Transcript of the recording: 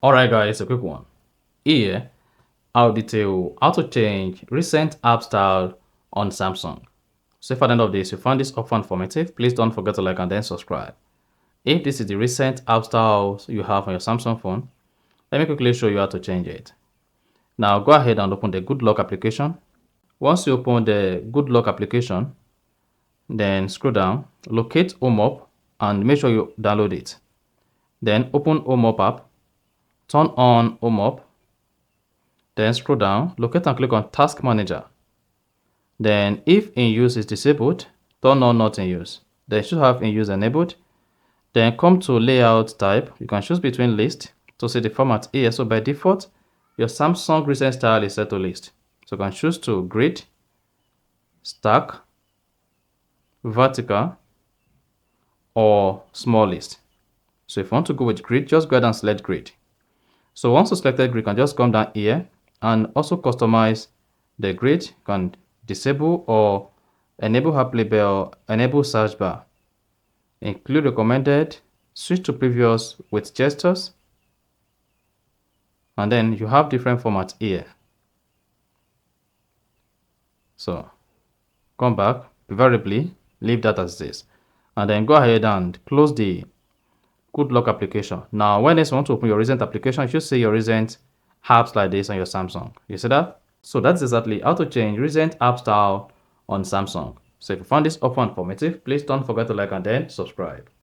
Alright guys, a quick one. Here, I'll detail how to change recent app style on Samsung. So if at the end of this you found this often informative, please don't forget to like and then subscribe. If this is the recent app style you have on your Samsung phone, let me quickly show you how to change it. Now go ahead and open the Good Luck application. Once you open the Good Luck application, then scroll down, locate Home Up and make sure you download it. Then open Home Up app, turn on Home Up, then scroll down, locate and click on Task Manager. Then if in use is disabled, turn on not in use. Then you should have in use enabled. Then come to layout type. You can choose between list to see the format here. So by default, your Samsung recent style is set to list. So you can choose to grid, stack, vertical, or small list. So if you want to go with grid, just go ahead and select grid. So once you selected grid, you can just come down here and also customize the grid. You can disable or enable app label, enable search bar, include recommended, switch to previous with gestures, and then you have different formats here. So come back, preferably leave that as this, and then go ahead and close the Good Luck application. Now when you want to open your recent application, you should see your recent apps like this on your Samsung. You see that? So that's exactly how to change recent app style on Samsung. So if you found this often informative, please don't forget to like and then subscribe.